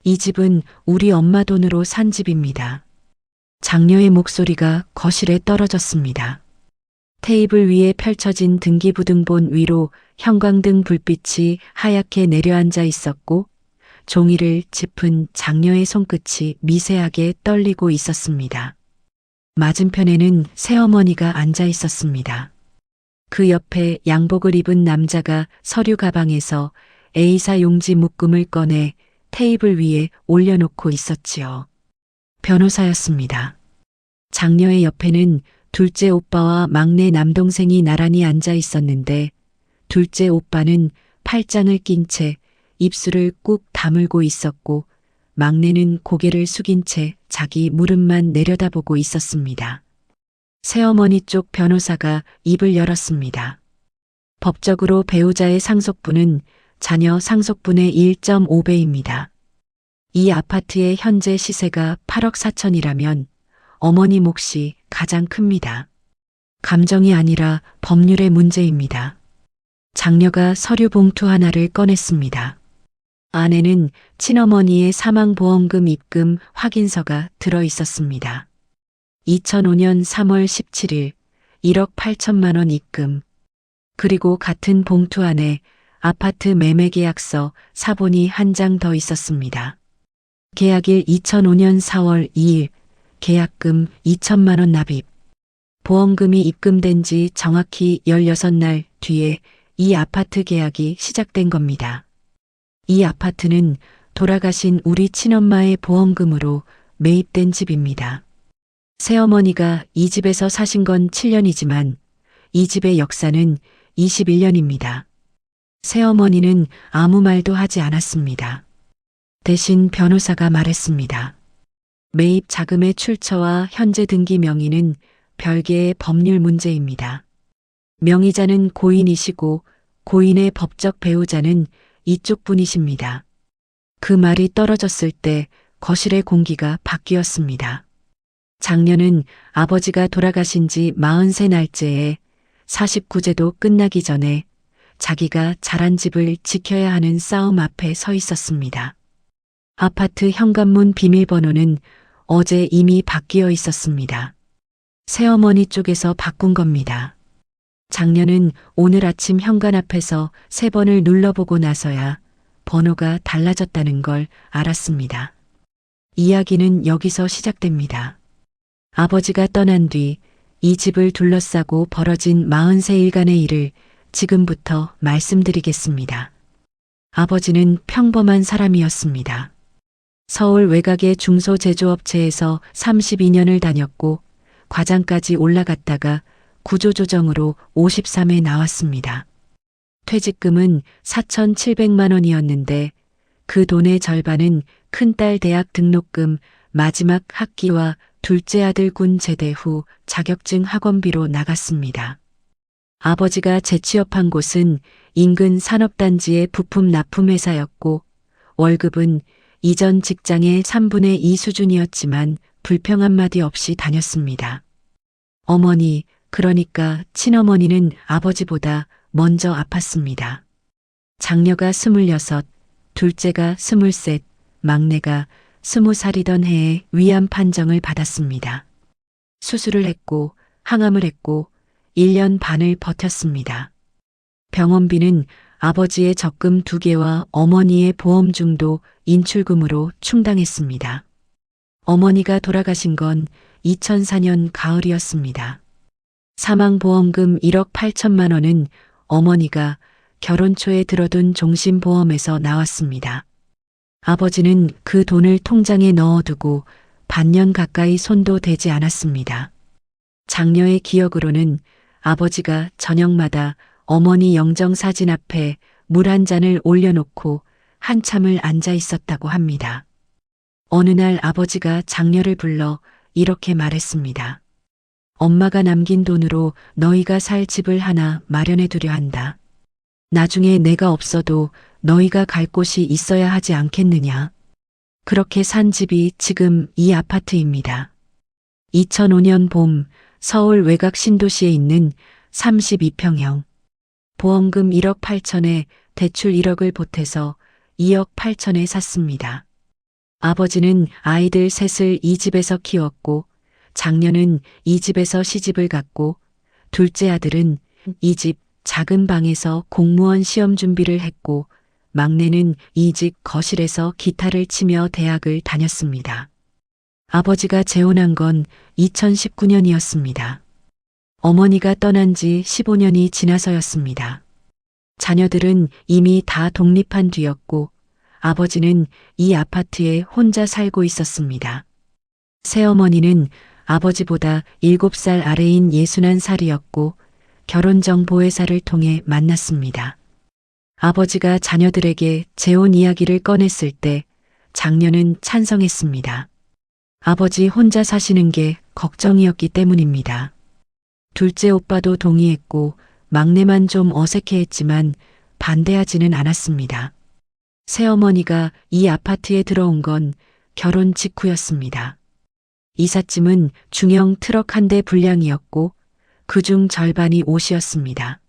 이 집은 우리 엄마 돈으로 산 집입니다. 장녀의 목소리가 거실에 떨어졌습니다. 테이블 위에 펼쳐진 등기부등본 위로 형광등 불빛이 하얗게 내려앉아 있었고 종이를 짚은 장녀의 손끝이 미세하게 떨리고 있었습니다. 맞은편에는 새어머니가 앉아 있었습니다. 그 옆에 양복을 입은 남자가 서류 가방에서 A사 용지 묶음을 꺼내 테이블 위에 올려놓고 있었지요. 변호사였습니다. 장녀의 옆에는 둘째 오빠와 막내 남동생이 나란히 앉아 있었는데 둘째 오빠는 팔짱을 낀 채 입술을 꾹 다물고 있었고 막내는 고개를 숙인 채 자기 무릎만 내려다보고 있었습니다. 새어머니 쪽 변호사가 입을 열었습니다. 법적으로 배우자의 상속분은 자녀 상속분의 1.5배입니다. 이 아파트의 현재 시세가 8억 4천이라면 어머니 몫이 가장 큽니다. 감정이 아니라 법률의 문제입니다. 장녀가 서류 봉투 하나를 꺼냈습니다. 안에는 친어머니의 사망보험금 입금 확인서가 들어 있었습니다. 2005년 3월 17일 1억 8천만 원 입금. 그리고 같은 봉투 안에 아파트 매매계약서 사본이 한 장 더 있었습니다. 계약일 2005년 4월 2일 계약금 2천만 원 납입. 보험금이 입금된 지 정확히 16날 뒤에 이 아파트 계약이 시작된 겁니다. 이 아파트는 돌아가신 우리 친엄마의 보험금으로 매입된 집입니다. 새어머니가 이 집에서 사신 건 7년이지만 이 집의 역사는 21년입니다. 새어머니는 아무 말도 하지 않았습니다. 대신 변호사가 말했습니다. 매입 자금의 출처와 현재 등기 명의는 별개의 법률 문제입니다. 명의자는 고인이시고 고인의 법적 배우자는 이쪽 분이십니다. 그 말이 떨어졌을 때 거실의 공기가 바뀌었습니다. 장녀는 아버지가 돌아가신 지 43날째에 49제도 끝나기 전에 자기가 자란 집을 지켜야 하는 싸움 앞에 서 있었습니다. 아파트 현관문 비밀번호는 어제 이미 바뀌어 있었습니다. 새어머니 쪽에서 바꾼 겁니다. 장녀는 오늘 아침 현관 앞에서 3번을 눌러보고 나서야 번호가 달라졌다는 걸 알았습니다. 이야기는 여기서 시작됩니다. 아버지가 떠난 뒤 이 집을 둘러싸고 벌어진 43일간의 일을 지금부터 말씀드리겠습니다. 아버지는 평범한 사람이었습니다. 서울 외곽의 중소제조업체에서 32년을 다녔고 과장까지 올라갔다가 구조조정으로 53에 나왔습니다. 퇴직금은 4,700만 원이었는데 그 돈의 절반은 큰딸 대학 등록금, 마지막 학기와 둘째 아들 군 제대 후 자격증 학원비로 나갔습니다. 아버지가 재취업한 곳은 인근 산업단지의 부품 납품회사였고 월급은 이전 직장의 3분의 2 수준이었지만 불평 한마디 없이 다녔습니다. 어머니, 그러니까 친어머니는 아버지보다 먼저 아팠습니다. 장녀가 26, 둘째가 23, 막내가 20살이던 해에 위암 판정을 받았습니다. 수술을 했고 항암을 했고 1년 반을 버텼습니다. 병원비는 아버지의 적금 2개와 어머니의 보험중도 인출금으로 충당했습니다. 어머니가 돌아가신 건 2004년 가을이었습니다. 사망보험금 1억 8천만 원은 어머니가 결혼 초에 들어둔 종신보험에서 나왔습니다. 아버지는 그 돈을 통장에 넣어두고 반년 가까이 손도 대지 않았습니다. 장녀의 기억으로는 아버지가 저녁마다 어머니 영정사진 앞에 물 한 잔을 올려놓고 한참을 앉아 있었다고 합니다. 어느 날 아버지가 장녀를 불러 이렇게 말했습니다. 엄마가 남긴 돈으로 너희가 살 집을 하나 마련해 두려 한다. 나중에 내가 없어도 너희가 갈 곳이 있어야 하지 않겠느냐. 그렇게 산 집이 지금 이 아파트입니다. 2005년 봄 서울 외곽 신도시에 있는 32평형. 보험금 1억 8천에 대출 1억을 보태서 2억 8천에 샀습니다. 아버지는 아이들 셋을 이 집에서 키웠고 장녀는 이 집에서 시집을 갔고 둘째 아들은 이 집 작은 방에서 공무원 시험 준비를 했고 막내는 이 집 거실에서 기타를 치며 대학을 다녔습니다. 아버지가 재혼한 건 2019년이었습니다. 어머니가 떠난 지 15년이 지나서였습니다. 자녀들은 이미 다 독립한 뒤였고 아버지는 이 아파트에 혼자 살고 있었습니다. 새어머니는 아버지보다 7살 아래인 61살이었고 결혼정보회사를 통해 만났습니다. 아버지가 자녀들에게 재혼 이야기를 꺼냈을 때 장녀는 찬성했습니다. 아버지 혼자 사시는 게 걱정이었기 때문입니다. 둘째 오빠도 동의했고 막내만 좀 어색해했지만 반대하지는 않았습니다. 새어머니가 이 아파트에 들어온 건 결혼 직후였습니다. 이삿짐은 중형 트럭 한 대 분량이었고 그중 절반이 옷이었습니다.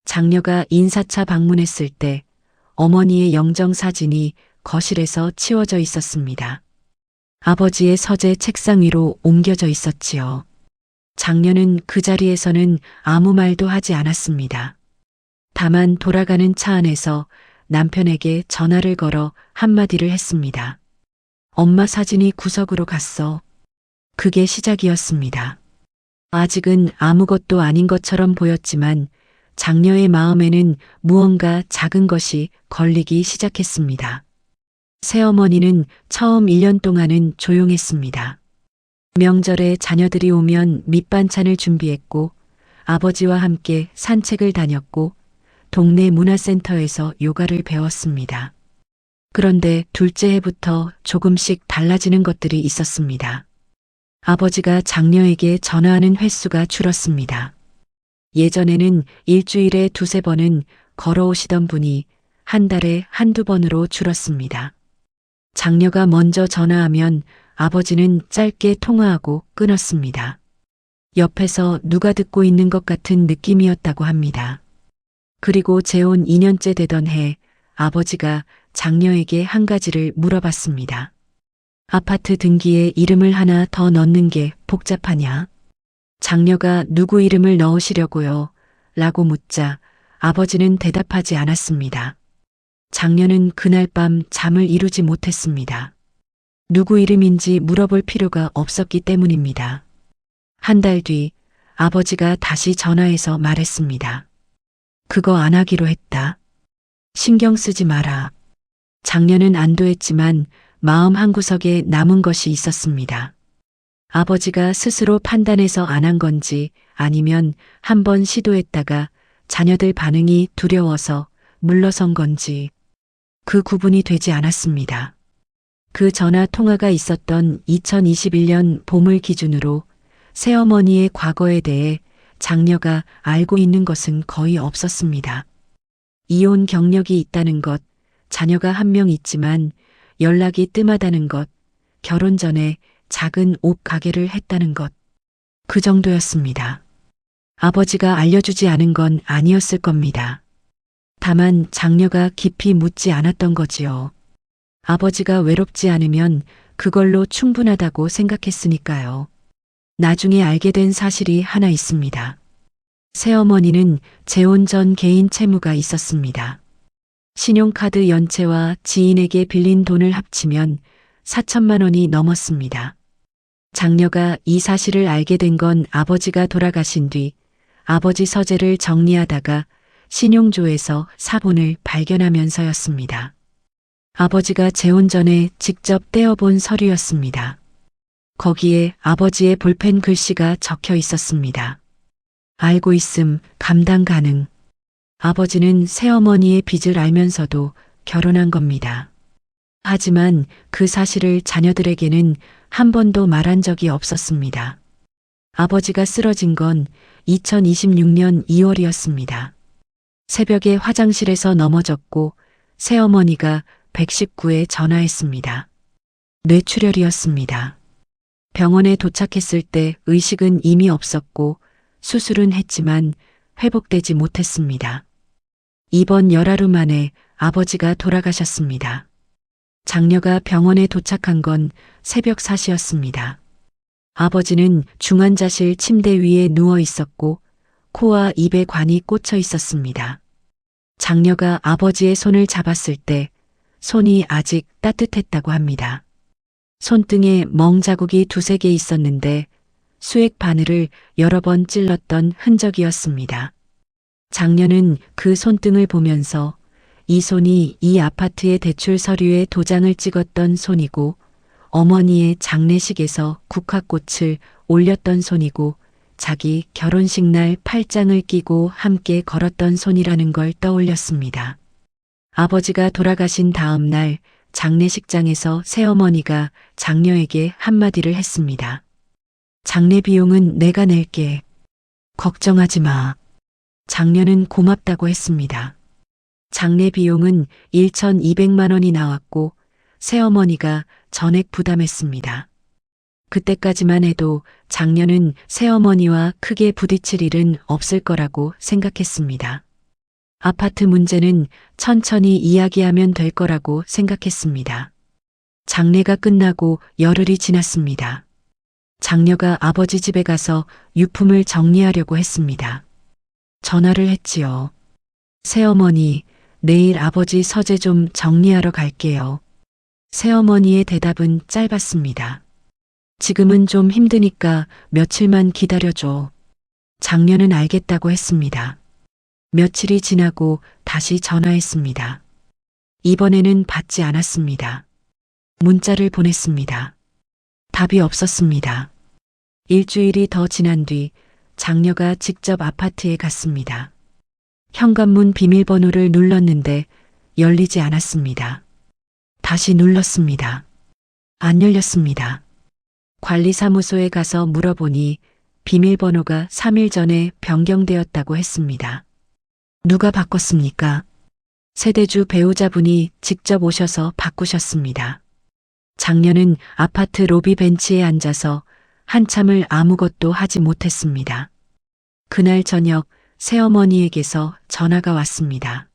장녀가 인사차 방문했을 때 어머니의 영정 사진이 거실에서 치워져 있었습니다. 아버지의 서재 책상 위로 옮겨져 있었지요. 장녀는 그 자리에서는 아무 말도 하지 않았습니다. 다만 돌아가는 차 안에서 남편에게 전화를 걸어 한마디를 했습니다. 엄마 사진이 구석으로 갔어. 그게 시작이었습니다. 아직은 아무것도 아닌 것처럼 보였지만 장녀의 마음에는 무언가 작은 것이 걸리기 시작했습니다. 새어머니는 처음 1년 동안은 조용했습니다. 명절에 자녀들이 오면 밑반찬을 준비했고 아버지와 함께 산책을 다녔고 동네 문화센터에서 요가를 배웠습니다. 그런데 둘째 해부터 조금씩 달라지는 것들이 있었습니다. 아버지가 장녀에게 전화하는 횟수가 줄었습니다. 예전에는 일주일에 2~3번은 걸어오시던 분이 한 달에 1~2번으로 줄었습니다. 장녀가 먼저 전화하면 아버지는 짧게 통화하고 끊었습니다. 옆에서 누가 듣고 있는 것 같은 느낌이었다고 합니다. 그리고 재혼 2년째 되던 해 아버지가 장녀에게 한 가지를 물어봤습니다. 아파트 등기에 이름을 하나 더 넣는 게 복잡하냐? 장녀가 누구 이름을 넣으시려고요? 라고 묻자 아버지는 대답하지 않았습니다. 장녀는 그날 밤 잠을 이루지 못했습니다. 누구 이름인지 물어볼 필요가 없었기 때문입니다. 한 달 뒤 아버지가 다시 전화해서 말했습니다. 그거 안 하기로 했다. 신경 쓰지 마라. 장녀는 안도했지만 마음 한구석에 남은 것이 있었습니다. 아버지가 스스로 판단해서 안 한 건지 아니면 한번 시도했다가 자녀들 반응이 두려워서 물러선 건지 그 구분이 되지 않았습니다. 그 전화 통화가 있었던 2021년 봄을 기준으로 새어머니의 과거에 대해 장녀가 알고 있는 것은 거의 없었습니다. 이혼 경력이 있다는 것, 자녀가 한 명 있지만 연락이 뜸하다는 것, 결혼 전에 작은 옷 가게를 했다는 것. 그 정도였습니다. 아버지가 알려주지 않은 건 아니었을 겁니다. 다만 장녀가 깊이 묻지 않았던 거지요. 아버지가 외롭지 않으면 그걸로 충분하다고 생각했으니까요. 나중에 알게 된 사실이 하나 있습니다. 새어머니는 재혼 전 개인 채무가 있었습니다. 신용카드 연체와 지인에게 빌린 돈을 합치면 4천만 원이 넘었습니다. 장녀가 이 사실을 알게 된 건 아버지가 돌아가신 뒤 아버지 서재를 정리하다가 신용조에서 사본을 발견하면서였습니다. 아버지가 재혼 전에 직접 떼어본 서류였습니다. 거기에 아버지의 볼펜 글씨가 적혀 있었습니다. 알고 있음, 감당 가능. 아버지는 새어머니의 빚을 알면서도 결혼한 겁니다. 하지만 그 사실을 자녀들에게는 한 번도 말한 적이 없었습니다. 아버지가 쓰러진 건 2026년 2월이었습니다. 새벽에 화장실에서 넘어졌고 새어머니가 119에 전화했습니다. 뇌출혈이었습니다. 병원에 도착했을 때 의식은 이미 없었고 수술은 했지만 회복되지 못했습니다. 입원 열하루 만에 아버지가 돌아가셨습니다. 장녀가 병원에 도착한 건 새벽 4시였습니다. 아버지는 중환자실 침대 위에 누워 있었고 코와 입에 관이 꽂혀 있었습니다. 장녀가 아버지의 손을 잡았을 때 손이 아직 따뜻했다고 합니다. 손등에 멍 자국이 두세 개 있었는데 수액 바늘을 여러 번 찔렀던 흔적이었습니다. 장녀는 그 손등을 보면서 이 손이 이 아파트의 대출 서류에 도장을 찍었던 손이고 어머니의 장례식에서 국화꽃을 올렸던 손이고 자기 결혼식 날 팔짱을 끼고 함께 걸었던 손이라는 걸 떠올렸습니다. 아버지가 돌아가신 다음 날 장례식장에서 새어머니가 장녀에게 한마디를 했습니다. 장례 비용은 내가 낼게. 걱정하지 마. 장녀는 고맙다고 했습니다. 장례 비용은 1,200만 원이 나왔고 새어머니가 전액 부담했습니다. 그때까지만 해도 장녀는 새어머니와 크게 부딪힐 일은 없을 거라고 생각했습니다. 아파트 문제는 천천히 이야기하면 될 거라고 생각했습니다. 장례가 끝나고 열흘이 지났습니다. 장녀가 아버지 집에 가서 유품을 정리하려고 했습니다. 전화를 했지요. 새어머니, 내일 아버지 서재 좀 정리하러 갈게요. 새어머니의 대답은 짧았습니다. 지금은 좀 힘드니까 며칠만 기다려줘. 장녀는 알겠다고 했습니다. 며칠이 지나고 다시 전화했습니다. 이번에는 받지 않았습니다. 문자를 보냈습니다. 답이 없었습니다. 일주일이 더 지난 뒤 장녀가 직접 아파트에 갔습니다. 현관문 비밀번호를 눌렀는데 열리지 않았습니다. 다시 눌렀습니다. 안 열렸습니다. 관리사무소에 가서 물어보니 비밀번호가 3일 전에 변경되었다고 했습니다. 누가 바꿨습니까? 세대주 배우자분이 직접 오셔서 바꾸셨습니다. 장녀는 아파트 로비 벤치에 앉아서 한참을 아무것도 하지 못했습니다. 그날 저녁 새어머니에게서 전화가 왔습니다.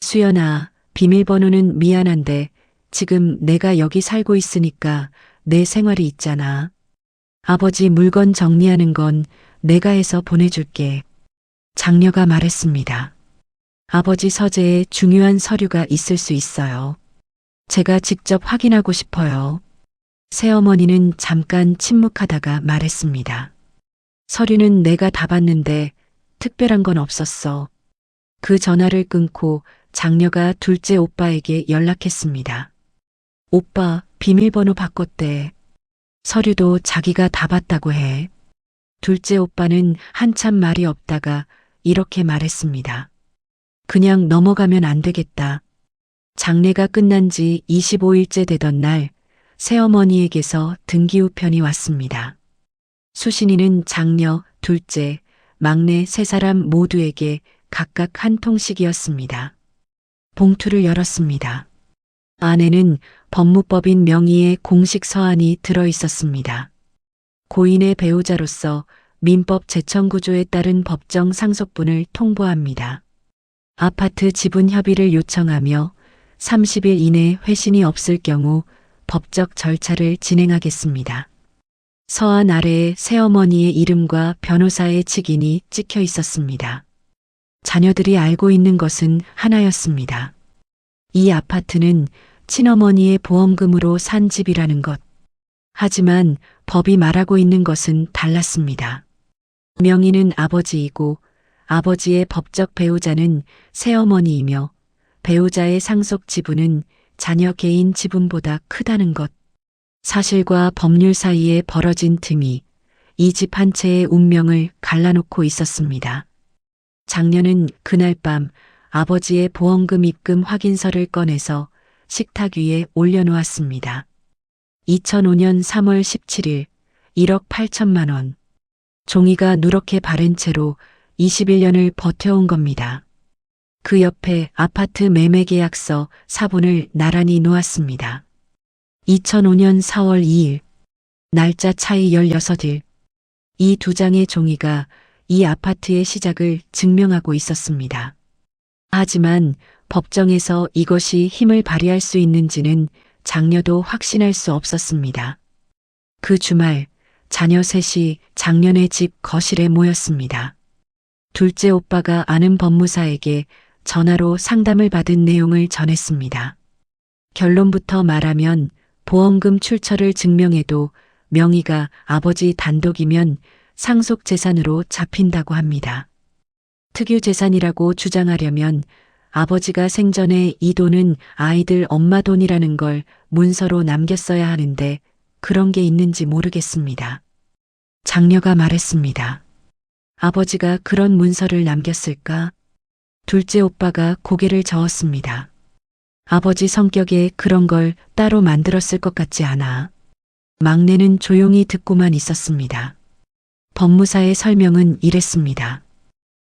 수연아, 비밀번호는 미안한데 지금 내가 여기 살고 있으니까 내 생활이 있잖아. 아버지 물건 정리하는 건 내가 해서 보내줄게. 장녀가 말했습니다. 아버지 서재에 중요한 서류가 있을 수 있어요. 제가 직접 확인하고 싶어요. 새어머니는 잠깐 침묵하다가 말했습니다. 서류는 내가 다 봤는데 특별한 건 없었어. 그 전화를 끊고 장녀가 둘째 오빠에게 연락했습니다. 오빠, 비밀번호 바꿨대. 서류도 자기가 다 봤다고 해. 둘째 오빠는 한참 말이 없다가 이렇게 말했습니다. 그냥 넘어가면 안 되겠다. 장례가 끝난 지 25일째 되던 날 새어머니에게서 등기우편이 왔습니다. 수신이는 장녀, 둘째, 막내 세 사람 모두에게 각각 한 통씩이었습니다. 봉투를 열었습니다. 안에는 법무법인 명의의 공식 서한이 들어 있었습니다. 고인의 배우자로서 민법 재청구조에 따른 법정 상속분을 통보합니다. 아파트 지분 협의를 요청하며 30일 이내 회신이 없을 경우 법적 절차를 진행하겠습니다. 서한 아래에 새어머니의 이름과 변호사의 직인이 찍혀 있었습니다. 자녀들이 알고 있는 것은 하나였습니다. 이 아파트는 친어머니의 보험금으로 산 집이라는 것. 하지만 법이 말하고 있는 것은 달랐습니다. 명의는 아버지이고 아버지의 법적 배우자는 새어머니이며 배우자의 상속 지분은 자녀 개인 지분보다 크다는 것. 사실과 법률 사이에 벌어진 틈이 이 집 한 채의 운명을 갈라놓고 있었습니다. 장녀는 그날 밤 아버지의 보험금 입금 확인서를 꺼내서 식탁 위에 올려놓았습니다. 2005년 3월 17일 1억 8천만 원. 종이가 누렇게 바른 채로 21년을 버텨온 겁니다. 그 옆에 아파트 매매계약서 사본을 나란히 놓았습니다. 2005년 4월 2일, 날짜 차이 16일. 이 두 장의 종이가 이 아파트의 시작을 증명하고 있었습니다. 하지만 법정에서 이것이 힘을 발휘할 수 있는지는 장녀도 확신할 수 없었습니다. 그 주말 자녀 셋이 장년의 집 거실에 모였습니다. 둘째 오빠가 아는 법무사에게 전화로 상담을 받은 내용을 전했습니다. 결론부터 말하면 보험금 출처를 증명해도 명의가 아버지 단독이면 상속재산으로 잡힌다고 합니다. 특유재산이라고 주장하려면 아버지가 생전에 이 돈은 아이들 엄마 돈이라는 걸 문서로 남겼어야 하는데 그런 게 있는지 모르겠습니다. 장녀가 말했습니다. 아버지가 그런 문서를 남겼을까? 둘째 오빠가 고개를 저었습니다. 아버지 성격에 그런 걸 따로 만들었을 것 같지 않아. 막내는 조용히 듣고만 있었습니다. 법무사의 설명은 이랬습니다.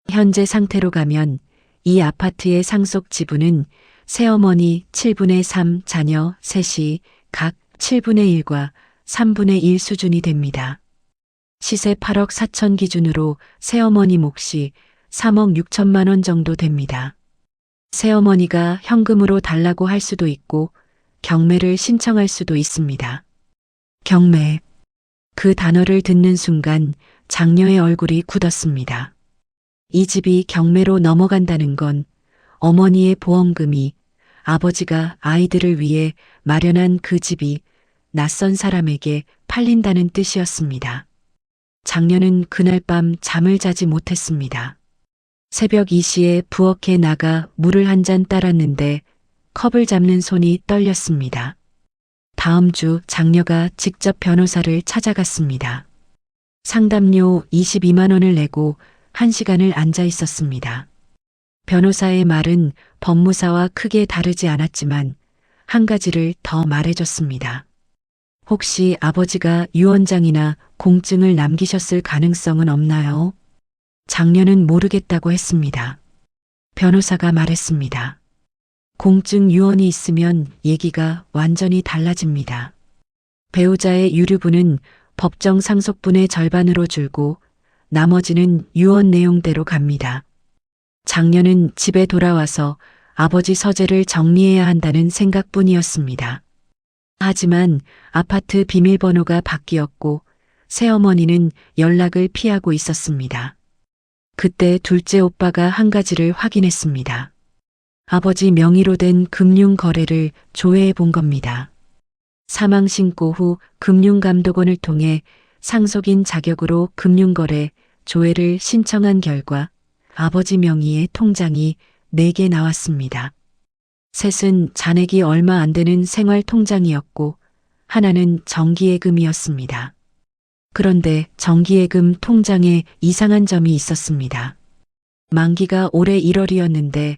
현재 상태로 가면 이 아파트의 상속 지분은 새어머니 7분의 3, 자녀 셋이 각 7분의 1과 3분의 1 수준이 됩니다. 시세 8억 4천 기준으로 새어머니 몫이 3억 6천만 원 정도 됩니다. 새어머니가 현금으로 달라고 할 수도 있고 경매를 신청할 수도 있습니다. 경매. 그 단어를 듣는 순간 장녀의 얼굴이 굳었습니다. 이 집이 경매로 넘어간다는 건 어머니의 보험금이 아버지가 아이들을 위해 마련한 그 집이 낯선 사람에게 팔린다는 뜻이었습니다. 장녀는 그날 밤 잠을 자지 못했습니다. 새벽 2시에 부엌에 나가 물을 한 잔 따랐는데 컵을 잡는 손이 떨렸습니다. 다음 주 장녀가 직접 변호사를 찾아갔습니다. 상담료 22만 원을 내고 1시간을 앉아 있었습니다. 변호사의 말은 법무사와 크게 다르지 않았지만 한 가지를 더 말해줬습니다. 혹시 아버지가 유언장이나 공증을 남기셨을 가능성은 없나요? 장녀는 모르겠다고 했습니다. 변호사가 말했습니다. 공증 유언이 있으면 얘기가 완전히 달라집니다. 배우자의 유류분은 법정 상속분의 절반으로 줄고 나머지는 유언 내용대로 갑니다. 장녀는 집에 돌아와서 아버지 서재를 정리해야 한다는 생각뿐이었습니다. 하지만 아파트 비밀번호가 바뀌었고 새어머니는 연락을 피하고 있었습니다. 그때 둘째 오빠가 한 가지를 확인했습니다. 아버지 명의로 된 금융 거래를 조회해 본 겁니다. 사망 신고 후 금융감독원을 통해 상속인 자격으로 금융거래 조회를 신청한 결과 아버지 명의의 통장이 4개 나왔습니다. 셋은 잔액이 얼마 안 되는 생활통장이었고 하나는 정기예금이었습니다. 그런데 정기예금 통장에 이상한 점이 있었습니다. 만기가 올해 1월이었는데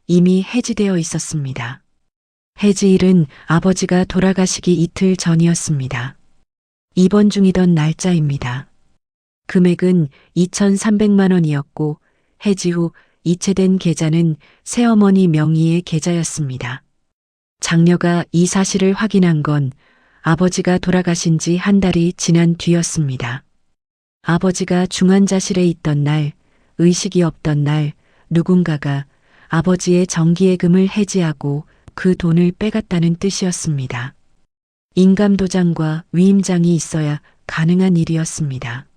이미 해지되어 있었습니다. 해지일은 아버지가 돌아가시기 이틀 전이었습니다. 입원 중이던 날짜입니다. 금액은 2,300만 원이었고 해지 후 이체된 계좌는 새어머니 명의의 계좌였습니다. 장녀가 이 사실을 확인한 건 아버지가 돌아가신 지 한 달이 지난 뒤였습니다. 아버지가 중환자실에 있던 날, 의식이 없던 날 누군가가 아버지의 정기예금을 해지하고 그 돈을 빼갔다는 뜻이었습니다. 인감도장과 위임장이 있어야 가능한 일이었습니다.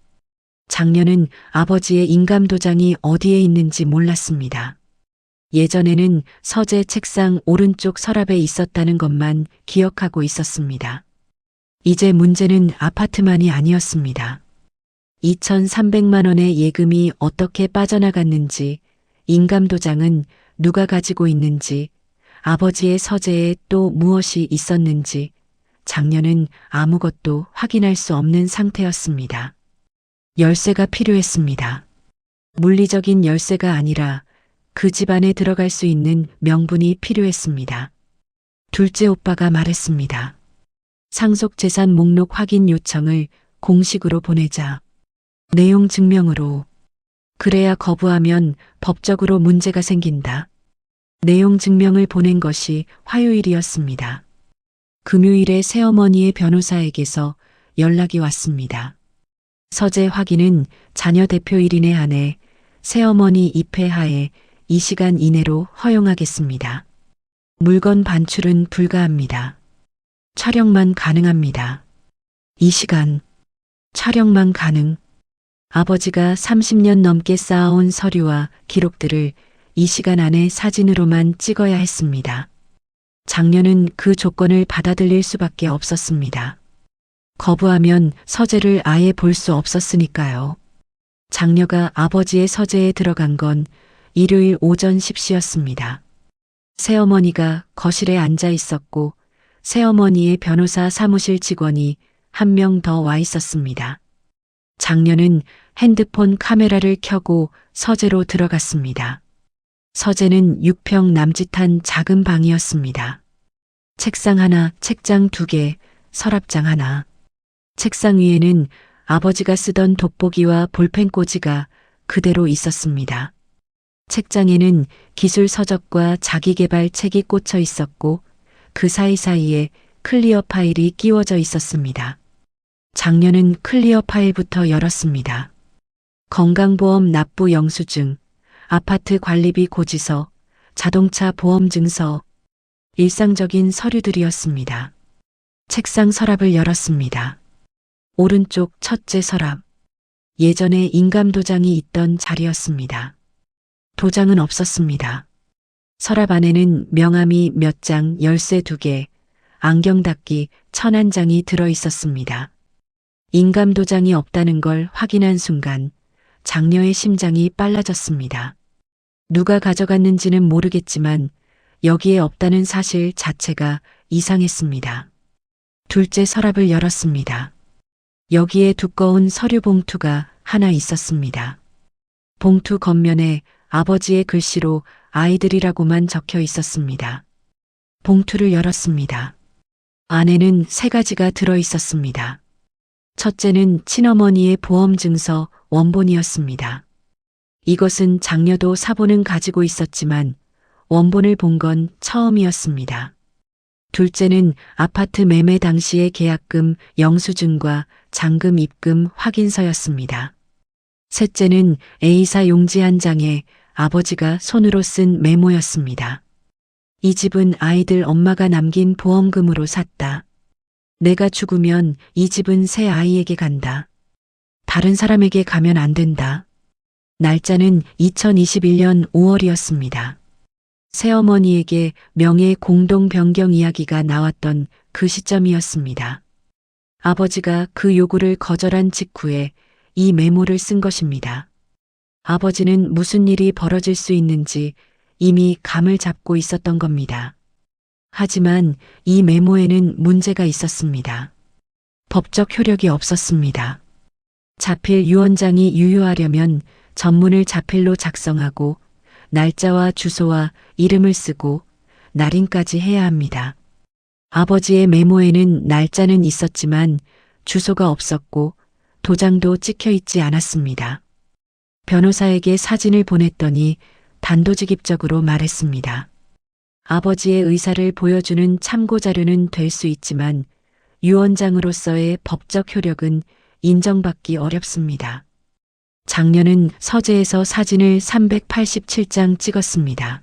장녀는 아버지의 인감도장이 어디에 있는지 몰랐습니다. 예전에는 서재 책상 오른쪽 서랍에 있었다는 것만 기억하고 있었습니다. 이제 문제는 아파트만이 아니었습니다. 2,300만 원의 예금이 어떻게 빠져나갔는지, 인감도장은 누가 가지고 있는지, 아버지의 서재에 또 무엇이 있었는지 장녀는 아무것도 확인할 수 없는 상태였습니다. 열쇠가 필요했습니다. 물리적인 열쇠가 아니라 그 집 안에 들어갈 수 있는 명분이 필요했습니다. 둘째 오빠가 말했습니다. 상속재산 목록 확인 요청을 공식으로 보내자. 내용 증명으로. 그래야 거부하면 법적으로 문제가 생긴다. 내용 증명을 보낸 것이 화요일이었습니다. 금요일에 새어머니의 변호사에게서 연락이 왔습니다. 서재 확인은 자녀 대표 1인에 한해 새어머니 입회하에 이 시간 이내로 허용하겠습니다. 물건 반출은 불가합니다. 촬영만 가능합니다. 이 시간, 촬영만 가능. 아버지가 30년 넘게 쌓아온 서류와 기록들을 이 시간 안에 사진으로만 찍어야 했습니다. 장녀는 그 조건을 받아들일 수밖에 없었습니다. 거부하면 서재를 아예 볼 수 없었으니까요. 장녀가 아버지의 서재에 들어간 건 일요일 오전 10시였습니다. 새어머니가 거실에 앉아 있었고 새어머니의 변호사 사무실 직원이 한 명 더 와 있었습니다. 장녀는 핸드폰 카메라를 켜고 서재로 들어갔습니다. 서재는 6평 남짓한 작은 방이었습니다. 책상 하나, 책장 2개, 서랍장 하나. 책상 위에는 아버지가 쓰던 돋보기와 볼펜 꽂이가 그대로 있었습니다. 책장에는 기술 서적과 자기계발 책이 꽂혀 있었고 그 사이사이에 클리어 파일이 끼워져 있었습니다. 장녀는 클리어 파일부터 열었습니다. 건강보험 납부 영수증, 아파트 관리비 고지서, 자동차 보험 증서, 일상적인 서류들이었습니다. 책상 서랍을 열었습니다. 오른쪽 첫째 서랍. 예전에 인감도장이 있던 자리였습니다. 도장은 없었습니다. 서랍 안에는 명함이 몇 장, 열쇠 2개, 안경 닦기 1001장이 들어 있었습니다. 인감도장이 없다는 걸 확인한 순간 장녀의 심장이 빨라졌습니다. 누가 가져갔는지는 모르겠지만 여기에 없다는 사실 자체가 이상했습니다. 둘째 서랍을 열었습니다. 여기에 두꺼운 서류 봉투가 하나 있었습니다. 봉투 겉면에 아버지의 글씨로 아이들이라고만 적혀 있었습니다. 봉투를 열었습니다. 안에는 3가지가 들어 있었습니다. 첫째는 친어머니의 보험증서 원본이었습니다. 이것은 장녀도 사본은 가지고 있었지만 원본을 본 건 처음이었습니다. 둘째는 아파트 매매 당시의 계약금 영수증과 잔금 입금 확인서였습니다. 셋째는 A사 용지 한 장에 아버지가 손으로 쓴 메모였습니다. 이 집은 아이들 엄마가 남긴 보험금으로 샀다. 내가 죽으면 이 집은 새 아이에게 간다. 다른 사람에게 가면 안 된다. 날짜는 2021년 5월이었습니다. 새어머니에게 명예 공동 변경 이야기가 나왔던 그 시점이었습니다. 아버지가 그 요구를 거절한 직후에 이 메모를 쓴 것입니다. 아버지는 무슨 일이 벌어질 수 있는지 이미 감을 잡고 있었던 겁니다. 하지만 이 메모에는 문제가 있었습니다. 법적 효력이 없었습니다. 자필 유언장이 유효하려면 전문을 자필로 작성하고 날짜와 주소와 이름을 쓰고 날인까지 해야 합니다. 아버지의 메모에는 날짜는 있었지만 주소가 없었고 도장도 찍혀 있지 않았습니다. 변호사에게 사진을 보냈더니 단도직입적으로 말했습니다. 아버지의 의사를 보여주는 참고 자료는 될 수 있지만 유언장으로서의 법적 효력은 인정받기 어렵습니다. 장녀는 서재에서 사진을 387장 찍었습니다.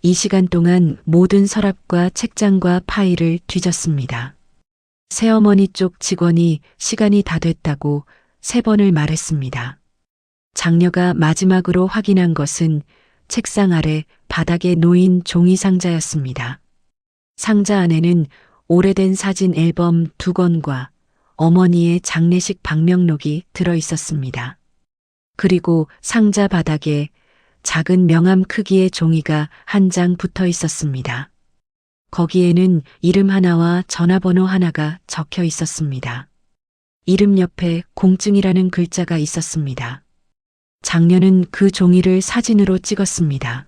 이 시간 동안 모든 서랍과 책장과 파일을 뒤졌습니다. 새어머니 쪽 직원이 시간이 다 됐다고 3번을 말했습니다. 장녀가 마지막으로 확인한 것은 책상 아래 바닥에 놓인 종이 상자였습니다. 상자 안에는 오래된 사진 앨범 2권과 어머니의 장례식 방명록이 들어 있었습니다. 그리고 상자 바닥에 작은 명함 크기의 종이가 한 장 붙어 있었습니다. 거기에는 이름 하나와 전화번호 하나가 적혀 있었습니다. 이름 옆에 공증이라는 글자가 있었습니다. 장녀는 그 종이를 사진으로 찍었습니다.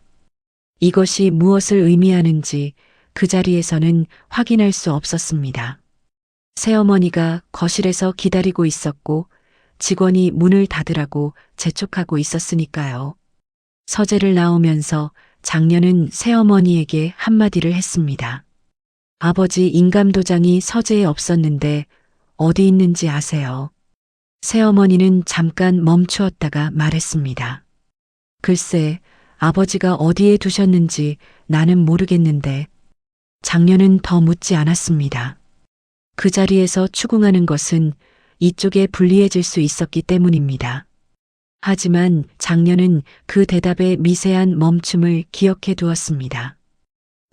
이것이 무엇을 의미하는지 그 자리에서는 확인할 수 없었습니다. 새어머니가 거실에서 기다리고 있었고 직원이 문을 닫으라고 재촉하고 있었으니까요. 서재를 나오면서 장녀는 새어머니에게 한마디를 했습니다. 아버지 인감도장이 서재에 없었는데 어디 있는지 아세요? 새어머니는 잠깐 멈추었다가 말했습니다. 글쎄, 아버지가 어디에 두셨는지 나는 모르겠는데. 장녀는 더 묻지 않았습니다. 그 자리에서 추궁하는 것은 이쪽에 불리해질 수 있었기 때문입니다. 하지만 장녀는 그 대답의 미세한 멈춤을 기억해 두었습니다.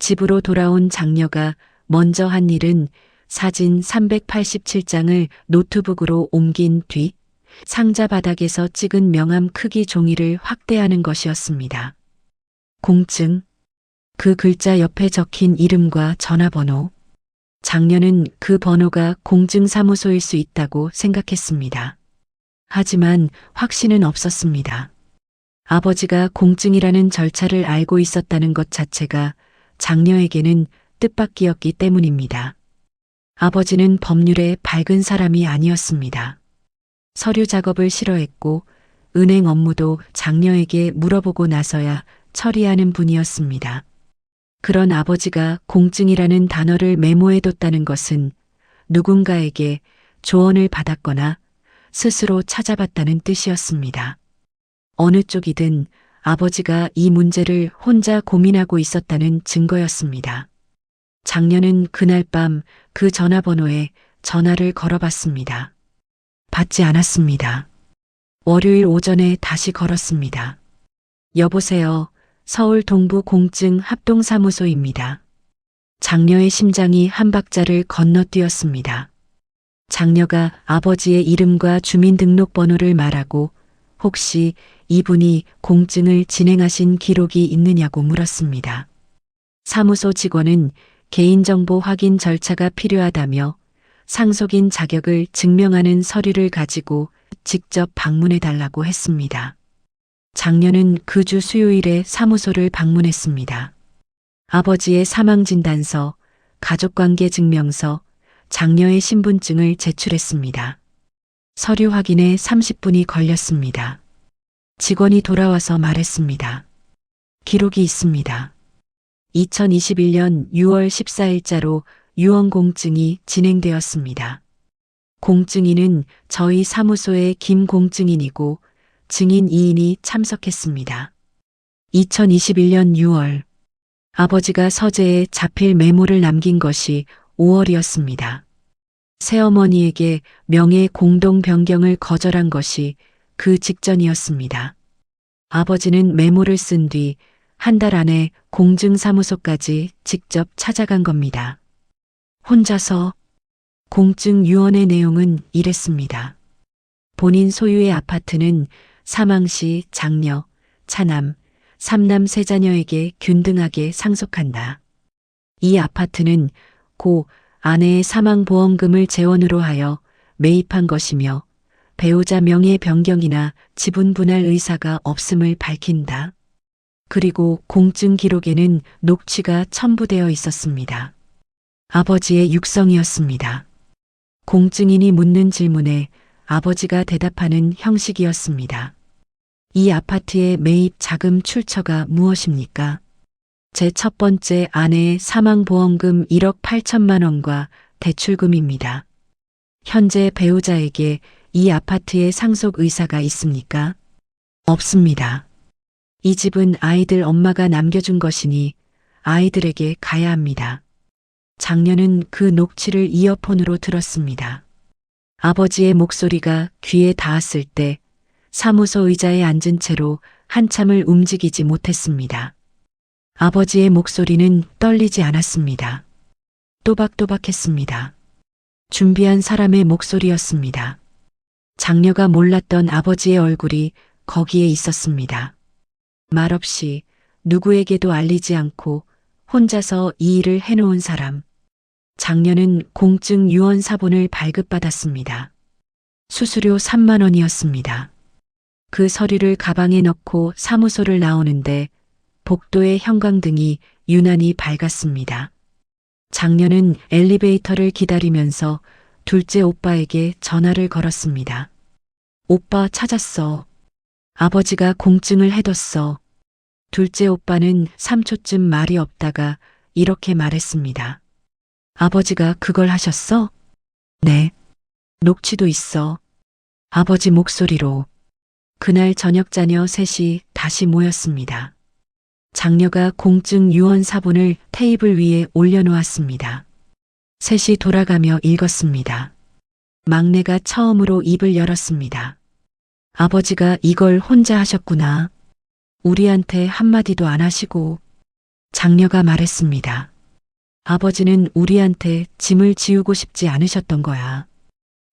집으로 돌아온 장녀가 먼저 한 일은 사진 387장을 노트북으로 옮긴 뒤 상자 바닥에서 찍은 명함 크기 종이를 확대하는 것이었습니다. 공증, 그 글자 옆에 적힌 이름과 전화번호. 장녀는 그 번호가 공증사무소일 수 있다고 생각했습니다. 하지만 확신은 없었습니다. 아버지가 공증이라는 절차를 알고 있었다는 것 자체가 장녀에게는 뜻밖이었기 때문입니다. 아버지는 법률에 밝은 사람이 아니었습니다. 서류 작업을 싫어했고 은행 업무도 장녀에게 물어보고 나서야 처리하는 분이었습니다. 그런 아버지가 공증이라는 단어를 메모해뒀다는 것은 누군가에게 조언을 받았거나 스스로 찾아봤다는 뜻이었습니다. 어느 쪽이든 아버지가 이 문제를 혼자 고민하고 있었다는 증거였습니다. 장녀는 그날 밤 그 전화번호에 전화를 걸어봤습니다. 받지 않았습니다. 월요일 오전에 다시 걸었습니다. 여보세요. 서울 동부 공증 합동사무소입니다. 장녀의 심장이 한 박자를 건너뛰었습니다. 장녀가 아버지의 이름과 주민등록번호를 말하고 혹시 이분이 공증을 진행하신 기록이 있느냐고 물었습니다. 사무소 직원은 개인정보 확인 절차가 필요하다며 상속인 자격을 증명하는 서류를 가지고 직접 방문해 달라고 했습니다. 장녀는 그 주 수요일에 사무소를 방문했습니다. 아버지의 사망진단서, 가족관계 증명서, 장녀의 신분증을 제출했습니다. 서류 확인에 30분이 걸렸습니다. 직원이 돌아와서 말했습니다. 기록이 있습니다. 2021년 6월 14일자로 유언공증이 진행되었습니다. 공증인은 저희 사무소의 김공증인이고 증인 2인이 참석했습니다. 2021년 6월 아버지가 서재에 자필 메모를 남긴 것이 5월이었습니다. 새어머니에게 명예 공동 변경을 거절한 것이 그 직전이었습니다. 아버지는 메모를 쓴 뒤 한 달 안에 공증사무소까지 직접 찾아간 겁니다. 혼자서. 공증유언의 내용은 이랬습니다. 본인 소유의 아파트는 사망 시 장녀, 차남, 삼남 세자녀에게 균등하게 상속한다. 이 아파트는 고 아내의 사망보험금을 재원으로 하여 매입한 것이며 배우자 명예 변경이나 지분 분할 의사가 없음을 밝힌다. 그리고 공증 기록에는 녹취가 첨부되어 있었습니다. 아버지의 육성이었습니다. 공증인이 묻는 질문에 아버지가 대답하는 형식이었습니다. 이 아파트의 매입 자금 출처가 무엇입니까? 제 첫 번째 아내의 사망보험금 1억 8천만 원과 대출금입니다. 현재 배우자에게 이 아파트의 상속 의사가 있습니까? 없습니다. 이 집은 아이들 엄마가 남겨준 것이니 아이들에게 가야 합니다. 장녀는 그 녹취를 이어폰으로 들었습니다. 아버지의 목소리가 귀에 닿았을 때 사무소 의자에 앉은 채로 한참을 움직이지 못했습니다. 아버지의 목소리는 떨리지 않았습니다. 또박또박했습니다. 준비한 사람의 목소리였습니다. 장녀가 몰랐던 아버지의 얼굴이 거기에 있었습니다. 말없이 누구에게도 알리지 않고 혼자서 이 일을 해놓은 사람. 장녀는 공증 유언 사본을 발급받았습니다. 수수료 3만 원이었습니다. 그 서류를 가방에 넣고 사무소를 나오는데 복도의 형광등이 유난히 밝았습니다. 장녀는 엘리베이터를 기다리면서 둘째 오빠에게 전화를 걸었습니다. 오빠 찾았어. 아버지가 공증을 해뒀어. 둘째 오빠는 3초쯤 말이 없다가 이렇게 말했습니다. 아버지가 그걸 하셨어? 네. 녹취도 있어. 아버지 목소리로. 그날 저녁 자녀 셋이 다시 모였습니다. 장녀가 공증 유언 사본을 테이블 위에 올려놓았습니다. 셋이 돌아가며 읽었습니다. 막내가 처음으로 입을 열었습니다. 아버지가 이걸 혼자 하셨구나. 우리한테 한마디도 안 하시고. 장녀가 말했습니다. 아버지는 우리한테 짐을 지우고 싶지 않으셨던 거야.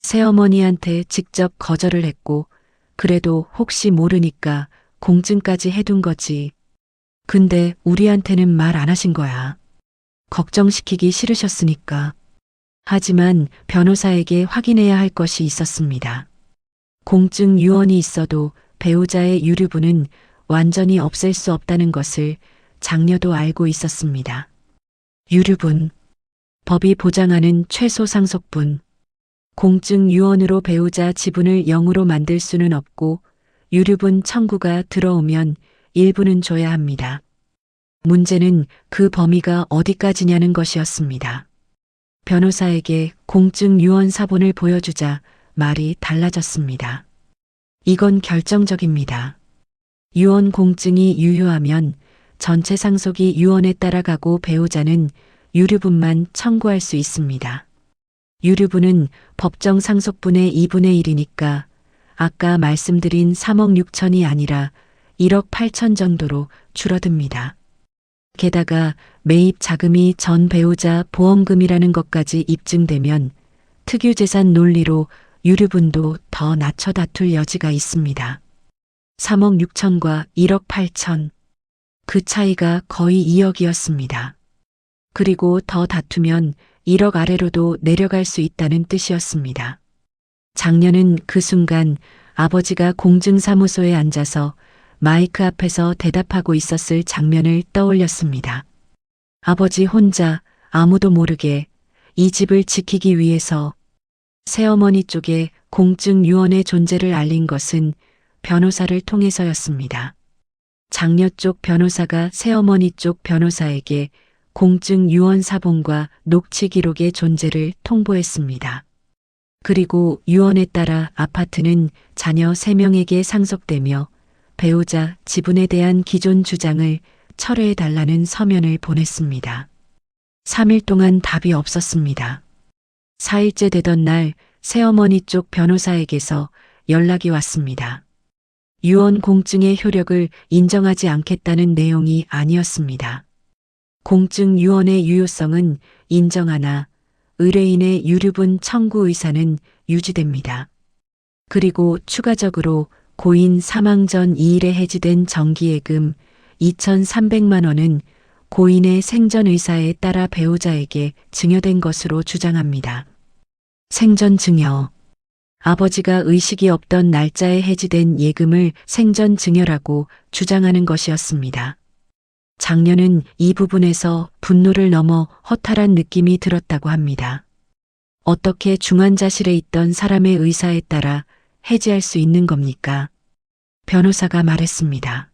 새어머니한테 직접 거절을 했고, 그래도 혹시 모르니까 공증까지 해둔 거지. 근데 우리한테는 말 안 하신 거야. 걱정시키기 싫으셨으니까. 하지만 변호사에게 확인해야 할 것이 있었습니다. 공증 유언이 있어도 배우자의 유류분은 완전히 없앨 수 없다는 것을 장녀도 알고 있었습니다. 유류분, 법이 보장하는 최소 상속분. 공증 유언으로 배우자 지분을 0으로 만들 수는 없고 유류분 청구가 들어오면 일부는 줘야 합니다. 문제는 그 범위가 어디까지냐는 것이었습니다. 변호사에게 공증 유언 사본을 보여주자 말이 달라졌습니다. 이건 결정적입니다. 유언 공증이 유효하면 전체 상속이 유언에 따라가고 배우자는 유류분만 청구할 수 있습니다. 유류분은 법정 상속분의 2분의 1이니까 아까 말씀드린 3억 6천이 아니라 1억 8천 정도로 줄어듭니다. 게다가 매입 자금이 전 배우자 보험금이라는 것까지 입증되면 특유재산 논리로 유류분도 더 낮춰 다툴 여지가 있습니다. 3억 6천과 1억 8천. 그 차이가 거의 2억이었습니다. 그리고 더 다투면 1억 아래로도 내려갈 수 있다는 뜻이었습니다. 장녀는 그 순간 아버지가 공증사무소에 앉아서 마이크 앞에서 대답하고 있었을 장면을 떠올렸습니다. 아버지 혼자 아무도 모르게 이 집을 지키기 위해서 새어머니 쪽에 공증 유언의 존재를 알린 것은 변호사를 통해서였습니다. 장녀 쪽 변호사가 새어머니 쪽 변호사에게 공증 유언 사본과 녹취 기록의 존재를 통보했습니다. 그리고 유언에 따라 아파트는 자녀 3명에게 상속되며 배우자 지분에 대한 기존 주장을 철회해달라는 서면을 보냈습니다. 3일 동안 답이 없었습니다. 4일째 되던 날 새어머니 쪽 변호사에게서 연락이 왔습니다. 유언 공증의 효력을 인정하지 않겠다는 내용이 아니었습니다. 공증 유언의 유효성은 인정하나 의뢰인의 유류분 청구 의사는 유지됩니다. 그리고 추가적으로 고인 사망 전 2일에 해지된 정기예금 2,300만 원은 고인의 생전 의사에 따라 배우자에게 증여된 것으로 주장합니다. 생전 증여. 아버지가 의식이 없던 날짜에 해지된 예금을 생전 증여라고 주장하는 것이었습니다. 장녀는 이 부분에서 분노를 넘어 허탈한 느낌이 들었다고 합니다. 어떻게 중환자실에 있던 사람의 의사에 따라 해지할 수 있는 겁니까? 변호사가 말했습니다.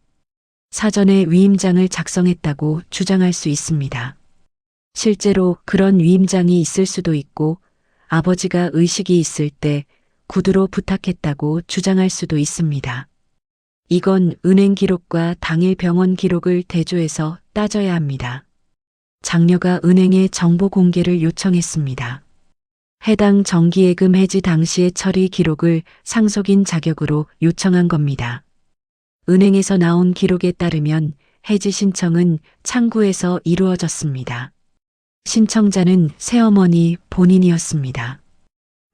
사전에 위임장을 작성했다고 주장할 수 있습니다. 실제로 그런 위임장이 있을 수도 있고 아버지가 의식이 있을 때 구두로 부탁했다고 주장할 수도 있습니다. 이건 은행 기록과 당일 병원 기록을 대조해서 따져야 합니다. 장녀가 은행에 정보 공개를 요청했습니다. 해당 정기예금 해지 당시의 처리 기록을 상속인 자격으로 요청한 겁니다. 은행에서 나온 기록에 따르면 해지 신청은 창구에서 이루어졌습니다. 신청자는 새어머니 본인이었습니다.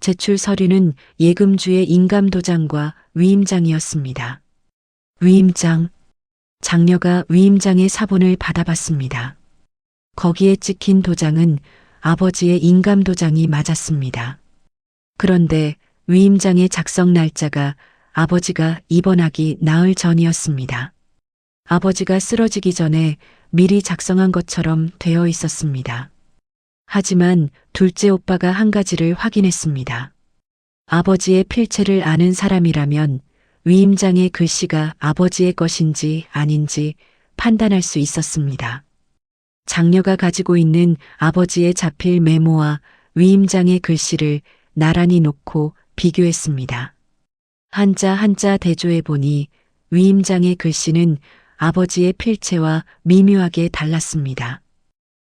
제출 서류는 예금주의 인감도장과 위임장이었습니다. 위임장. 장녀가 위임장의 사본을 받아봤습니다. 거기에 찍힌 도장은 아버지의 인감도장이 맞았습니다. 그런데 위임장의 작성 날짜가 아버지가 입원하기 나흘 전이었습니다. 아버지가 쓰러지기 전에 미리 작성한 것처럼 되어 있었습니다. 하지만 둘째 오빠가 한 가지를 확인했습니다. 아버지의 필체를 아는 사람이라면 위임장의 글씨가 아버지의 것인지 아닌지 판단할 수 있었습니다. 장녀가 가지고 있는 아버지의 자필 메모와 위임장의 글씨를 나란히 놓고 비교했습니다. 한자 한자 대조해 보니 위임장의 글씨는 아버지의 필체와 미묘하게 달랐습니다.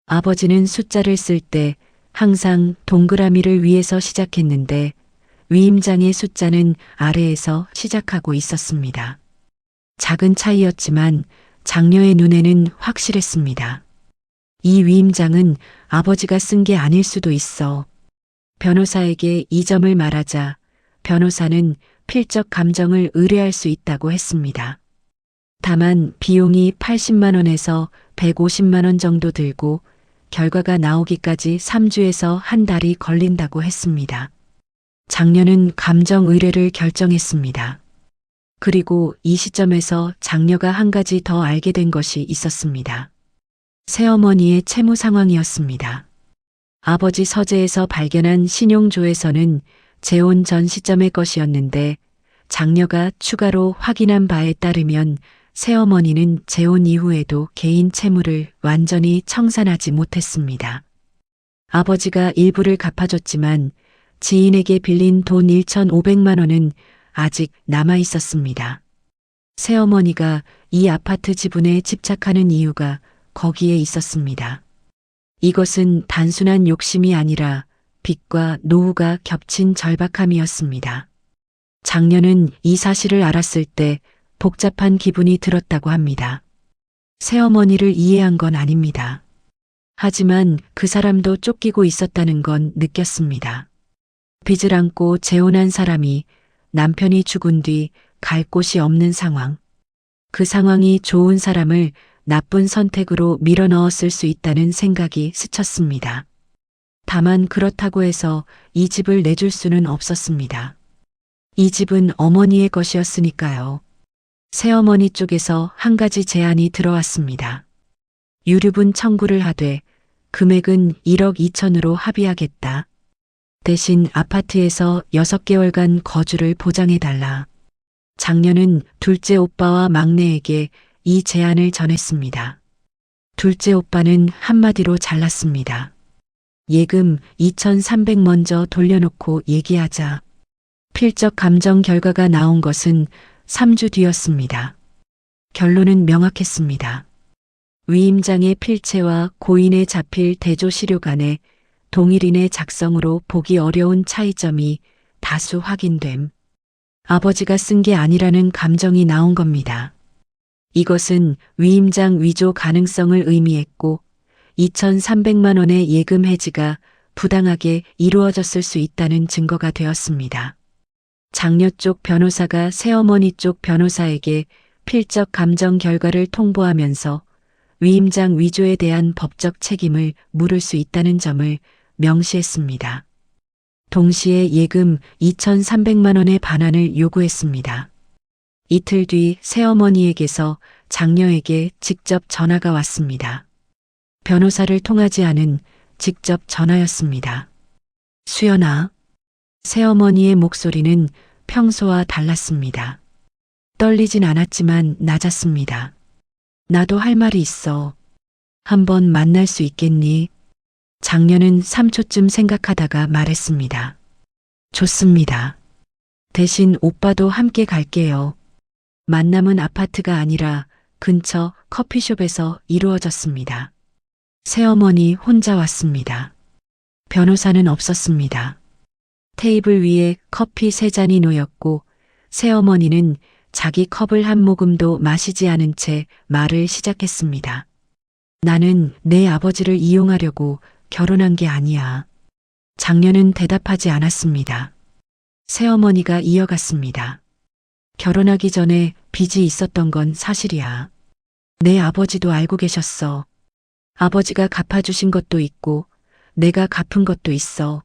아버지는 숫자를 쓸 때 항상 동그라미를 위에서 시작했는데 위임장의 숫자는 아래에서 시작하고 있었습니다. 작은 차이였지만 장녀의 눈에는 확실했습니다. 이 위임장은 아버지가 쓴 게 아닐 수도 있어. 변호사에게 이 점을 말하자 변호사는 필적 감정을 의뢰할 수 있다고 했습니다. 다만 비용이 80만 원에서 150만 원 정도 들고 결과가 나오기까지 3주에서 한 달이 걸린다고 했습니다. 장녀는 감정 의뢰를 결정했습니다. 그리고 이 시점에서 장녀가 한 가지 더 알게 된 것이 있었습니다. 새어머니의 채무 상황이었습니다. 아버지 서재에서 발견한 신용조회서는 재혼 전 시점의 것이었는데 장녀가 추가로 확인한 바에 따르면 새어머니는 재혼 이후에도 개인 채무를 완전히 청산하지 못했습니다. 아버지가 일부를 갚아줬지만 지인에게 빌린 돈 1,500만 원은 아직 남아 있었습니다. 새어머니가 이 아파트 지분에 집착하는 이유가 거기에 있었습니다. 이것은 단순한 욕심이 아니라 빚과 노후가 겹친 절박함이었습니다. 장녀는 이 사실을 알았을 때 복잡한 기분이 들었다고 합니다. 새어머니를 이해한 건 아닙니다. 하지만 그 사람도 쫓기고 있었다는 건 느꼈습니다. 빚을 안고 재혼한 사람이 남편이 죽은 뒤 갈 곳이 없는 상황. 그 상황이 좋은 사람을 나쁜 선택으로 밀어넣었을 수 있다는 생각이 스쳤습니다. 다만 그렇다고 해서 이 집을 내줄 수는 없었습니다. 이 집은 어머니의 것이었으니까요. 새어머니 쪽에서 한 가지 제안이 들어왔습니다. 유류분 청구를 하되 금액은 1억 2천으로 합의하겠다. 대신 아파트에서 6개월간 거주를 보장해달라. 장녀는 둘째 오빠와 막내에게 이 제안을 전했습니다. 둘째 오빠는 한마디로 잘랐습니다. 예금 2,300 먼저 돌려놓고 얘기하자. 필적 감정 결과가 나온 것은 3주 뒤였습니다. 결론은 명확했습니다. 위임장의 필체와 고인의 자필 대조 시료 간의 동일인의 작성으로 보기 어려운 차이점이 다수 확인됨. 아버지가 쓴 게 아니라는 감정이 나온 겁니다. 이것은 위임장 위조 가능성을 의미했고 2,300만 원의 예금 해지가 부당하게 이루어졌을 수 있다는 증거가 되었습니다. 장녀 쪽 변호사가 새어머니 쪽 변호사에게 필적 감정 결과를 통보하면서 위임장 위조에 대한 법적 책임을 물을 수 있다는 점을 명시했습니다. 동시에 예금 2,300만 원의 반환을 요구했습니다. 이틀 뒤 새어머니에게서 장녀에게 직접 전화가 왔습니다. 변호사를 통하지 않은 직접 전화였습니다. 수연아. 새어머니의 목소리는 평소와 달랐습니다. 떨리진 않았지만 낮았습니다. 나도 할 말이 있어. 한번 만날 수 있겠니? 장녀는 3초쯤 생각하다가 말했습니다. 좋습니다. 대신 오빠도 함께 갈게요. 만남은 아파트가 아니라 근처 커피숍에서 이루어졌습니다. 새어머니 혼자 왔습니다. 변호사는 없었습니다. 테이블 위에 커피 3잔이 놓였고 새어머니는 자기 컵을 한 모금도 마시지 않은 채 말을 시작했습니다. 나는 내 아버지를 이용하려고 결혼한 게 아니야. 장녀는 대답하지 않았습니다. 새어머니가 이어갔습니다. 결혼하기 전에 빚이 있었던 건 사실이야. 내 아버지도 알고 계셨어. 아버지가 갚아주신 것도 있고 내가 갚은 것도 있어.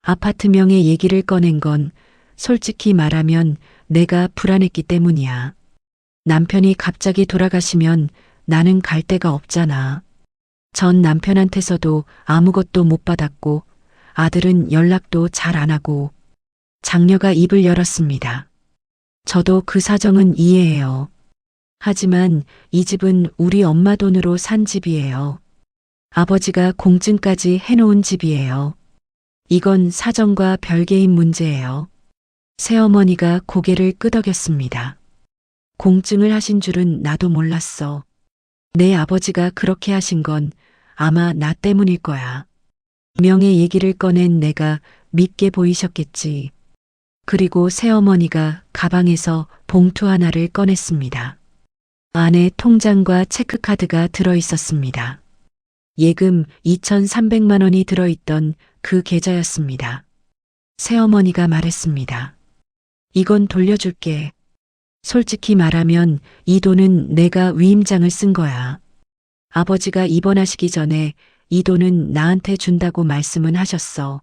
아파트명의 얘기를 꺼낸 건 솔직히 말하면 내가 불안했기 때문이야. 남편이 갑자기 돌아가시면 나는 갈 데가 없잖아. 전 남편한테서도 아무것도 못 받았고 아들은 연락도 잘 안 하고. 장녀가 입을 열었습니다. 저도 그 사정은 이해해요. 하지만 이 집은 우리 엄마 돈으로 산 집이에요. 아버지가 공증까지 해놓은 집이에요. 이건 사정과 별개인 문제예요. 새어머니가 고개를 끄덕였습니다. 공증을 하신 줄은 나도 몰랐어. 내 아버지가 그렇게 하신 건 아마 나 때문일 거야. 명의 얘기를 꺼낸 내가 믿게 보이셨겠지. 그리고 새어머니가 가방에서 봉투 하나를 꺼냈습니다. 안에 통장과 체크카드가 들어 있었습니다. 예금 2,300만 원이 들어있던 그 계좌였습니다. 새어머니가 말했습니다. 이건 돌려줄게. 솔직히 말하면 이 돈은 내가 위임장을 쓴 거야. 아버지가 입원하시기 전에 이 돈은 나한테 준다고 말씀은 하셨어.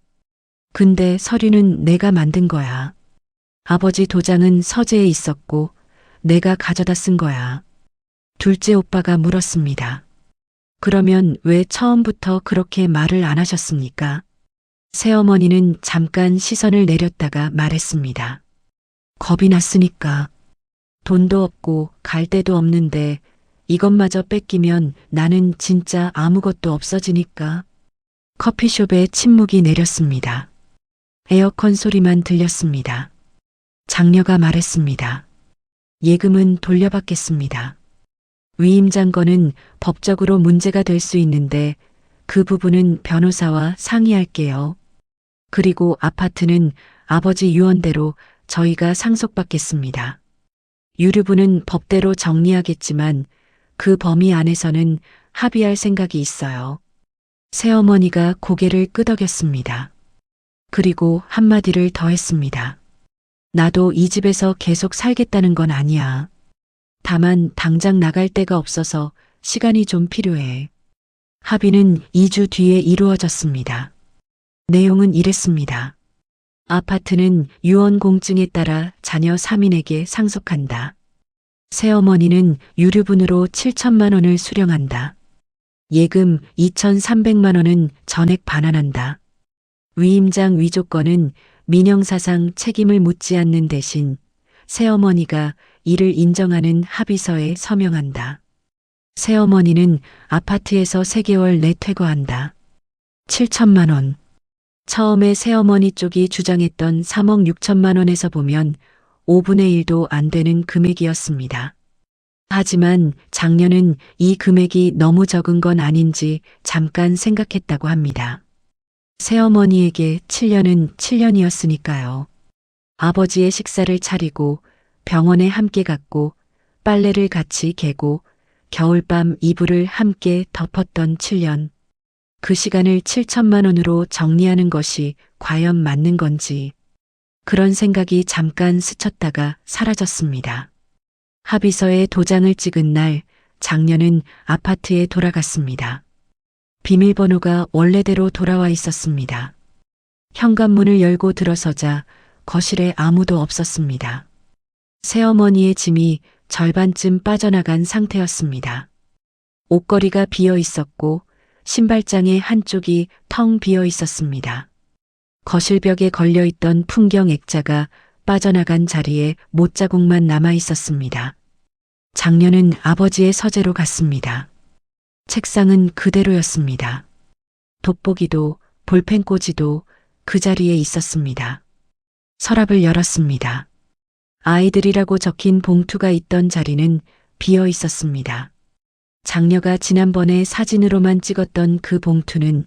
근데 서류는 내가 만든 거야. 아버지 도장은 서재에 있었고 내가 가져다 쓴 거야. 둘째 오빠가 물었습니다. 그러면 왜 처음부터 그렇게 말을 안 하셨습니까? 새어머니는 잠깐 시선을 내렸다가 말했습니다. 겁이 났으니까. 돈도 없고 갈 데도 없는데 이것마저 뺏기면 나는 진짜 아무것도 없어지니까. 커피숍에 침묵이 내렸습니다. 에어컨 소리만 들렸습니다. 장녀가 말했습니다. 예금은 돌려받겠습니다. 위임장 건은 법적으로 문제가 될 수 있는데 그 부분은 변호사와 상의할게요. 그리고 아파트는 아버지 유언대로 저희가 상속받겠습니다. 유류분은 법대로 정리하겠지만 그 범위 안에서는 합의할 생각이 있어요. 새어머니가 고개를 끄덕였습니다. 그리고 한마디를 더 했습니다. 나도 이 집에서 계속 살겠다는 건 아니야. 다만 당장 나갈 데가 없어서 시간이 좀 필요해. 합의는 2주 뒤에 이루어졌습니다. 내용은 이랬습니다. 아파트는 유언 공증에 따라 자녀 3인에게 상속한다. 새어머니는 유류분으로 7천만 원을 수령한다. 예금 2,300만 원은 전액 반환한다. 위임장 위조건은 민형사상 책임을 묻지 않는 대신 새어머니가 이를 인정하는 합의서에 서명한다. 새어머니는 아파트에서 3개월 내 퇴거한다. 7천만 원. 처음에 새어머니 쪽이 주장했던 3억 6천만 원에서 보면 5분의 1도 안 되는 금액이었습니다. 하지만 장녀는 이 금액이 너무 적은 건 아닌지 잠깐 생각했다고 합니다. 새어머니에게 7년은 7년이었으니까요. 아버지의 식사를 차리고 병원에 함께 갔고 빨래를 같이 개고 겨울밤 이불을 함께 덮었던 7년. 그 시간을 7천만 원으로 정리하는 것이 과연 맞는 건지 그런 생각이 잠깐 스쳤다가 사라졌습니다. 합의서에 도장을 찍은 날 장녀는 아파트에 돌아갔습니다. 비밀번호가 원래대로 돌아와 있었습니다. 현관문을 열고 들어서자 거실에 아무도 없었습니다. 새어머니의 짐이 절반쯤 빠져나간 상태였습니다. 옷걸이가 비어 있었고 신발장의 한쪽이 텅 비어 있었습니다. 거실벽에 걸려있던 풍경 액자가 빠져나간 자리에 못자국만 남아 있었습니다. 장녀는 아버지의 서재로 갔습니다. 책상은 그대로였습니다. 돋보기도 볼펜꽂이도 그 자리에 있었습니다. 서랍을 열었습니다. 아이들이라고 적힌 봉투가 있던 자리는 비어 있었습니다. 장녀가 지난번에 사진으로만 찍었던 그 봉투는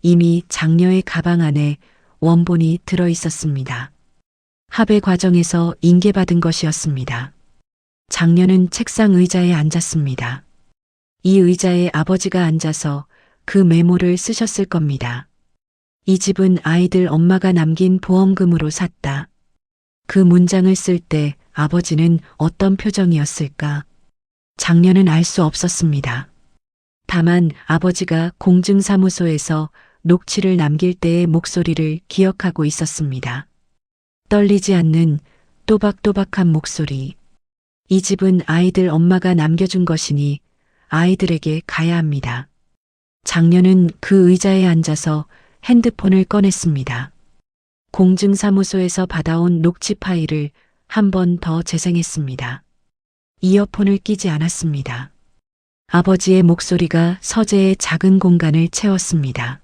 이미 장녀의 가방 안에 원본이 들어 있었습니다. 합의 과정에서 인계받은 것이었습니다. 장녀는 책상 의자에 앉았습니다. 이 의자에 아버지가 앉아서 그 메모를 쓰셨을 겁니다. 이 집은 아이들 엄마가 남긴 보험금으로 샀다. 그 문장을 쓸 때 아버지는 어떤 표정이었을까? 장녀는 알 수 없었습니다. 다만 아버지가 공증사무소에서 녹취를 남길 때의 목소리를 기억하고 있었습니다. 떨리지 않는 또박또박한 목소리. 이 집은 아이들 엄마가 남겨준 것이니 아이들에게 가야 합니다. 장녀는 그 의자에 앉아서 핸드폰을 꺼냈습니다. 공증사무소에서 받아온 녹취 파일을 한 번 더 재생했습니다. 이어폰을 끼지 않았습니다. 아버지의 목소리가 서재의 작은 공간을 채웠습니다.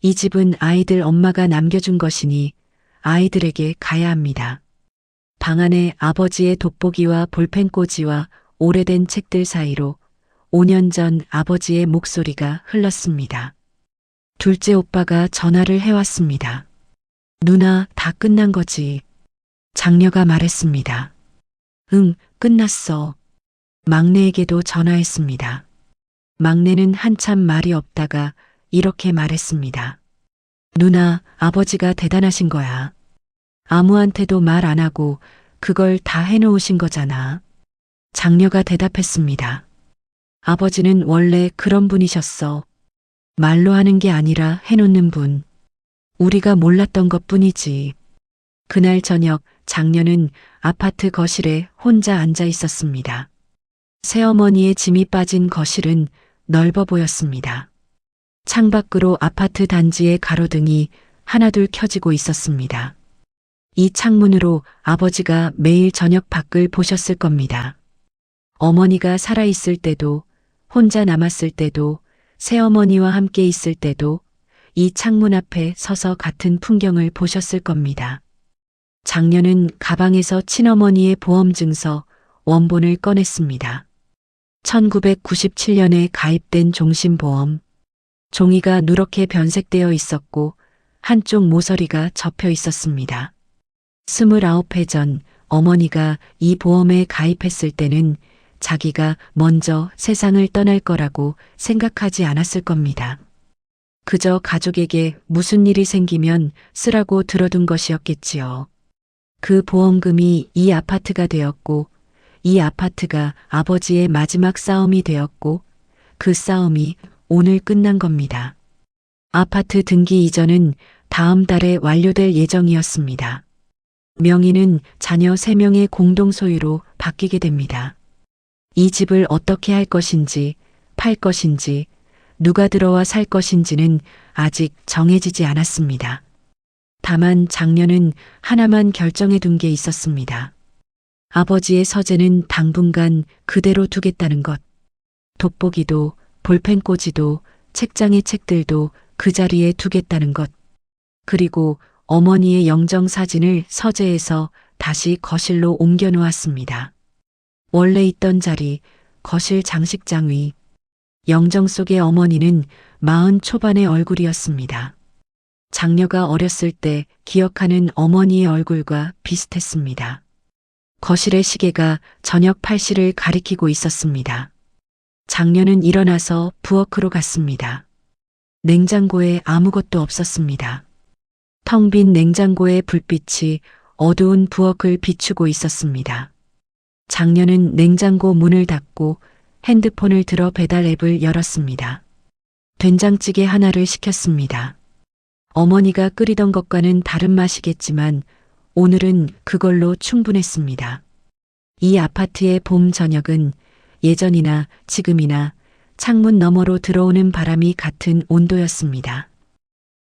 이 집은 아이들 엄마가 남겨준 것이니 아이들에게 가야 합니다. 방 안에 아버지의 돋보기와 볼펜꽂이와 오래된 책들 사이로 5년 전 아버지의 목소리가 흘렀습니다. 둘째 오빠가 전화를 해왔습니다. 누나, 다 끝난 거지. 장녀가 말했습니다. 응, 끝났어. 막내에게도 전화했습니다. 막내는 한참 말이 없다가 이렇게 말했습니다. 누나, 아버지가 대단하신 거야. 아무한테도 말 안 하고 그걸 다 해놓으신 거잖아. 장녀가 대답했습니다. 아버지는 원래 그런 분이셨어. 말로 하는 게 아니라 해놓는 분. 우리가 몰랐던 것 뿐이지. 그날 저녁 장녀는 아파트 거실에 혼자 앉아 있었습니다. 새어머니의 짐이 빠진 거실은 넓어 보였습니다. 창밖으로 아파트 단지의 가로등이 하나둘 켜지고 있었습니다. 이 창문으로 아버지가 매일 저녁 밖을 보셨을 겁니다. 어머니가 살아있을 때도, 혼자 남았을 때도, 새어머니와 함께 있을 때도 이 창문 앞에 서서 같은 풍경을 보셨을 겁니다. 장녀는 가방에서 친어머니의 보험증서 원본을 꺼냈습니다. 1997년에 가입된 종신보험. 종이가 누렇게 변색되어 있었고 한쪽 모서리가 접혀 있었습니다. 29회 전 어머니가 이 보험에 가입했을 때는 자기가 먼저 세상을 떠날 거라고 생각하지 않았을 겁니다. 그저 가족에게 무슨 일이 생기면 쓰라고 들어둔 것이었겠지요. 그 보험금이 이 아파트가 되었고 이 아파트가 아버지의 마지막 싸움이 되었고 그 싸움이 오늘 끝난 겁니다. 아파트 등기 이전은 다음 달에 완료될 예정이었습니다. 명의는 자녀 3명의 공동 소유로 바뀌게 됩니다. 이 집을 어떻게 할 것인지, 팔 것인지, 누가 들어와 살 것인지는 아직 정해지지 않았습니다. 다만 장녀는 하나만 결정해 둔 게 있었습니다. 아버지의 서재는 당분간 그대로 두겠다는 것. 돋보기도, 볼펜꽂이도, 책장의 책들도 그 자리에 두겠다는 것. 그리고 어머니의 영정 사진을 서재에서 다시 거실로 옮겨 놓았습니다. 원래 있던 자리, 거실 장식장 위. 영정 속의 어머니는 40 초반의 얼굴이었습니다. 장녀가 어렸을 때 기억하는 어머니의 얼굴과 비슷했습니다. 거실의 시계가 저녁 8시를 가리키고 있었습니다. 장녀는 일어나서 부엌으로 갔습니다. 냉장고에 아무것도 없었습니다. 텅 빈 냉장고의 불빛이 어두운 부엌을 비추고 있었습니다. 장녀는 냉장고 문을 닫고 핸드폰을 들어 배달 앱을 열었습니다. 된장찌개 하나를 시켰습니다. 어머니가 끓이던 것과는 다른 맛이겠지만 오늘은 그걸로 충분했습니다. 이 아파트의 봄 저녁은 예전이나 지금이나 창문 너머로 들어오는 바람이 같은 온도였습니다.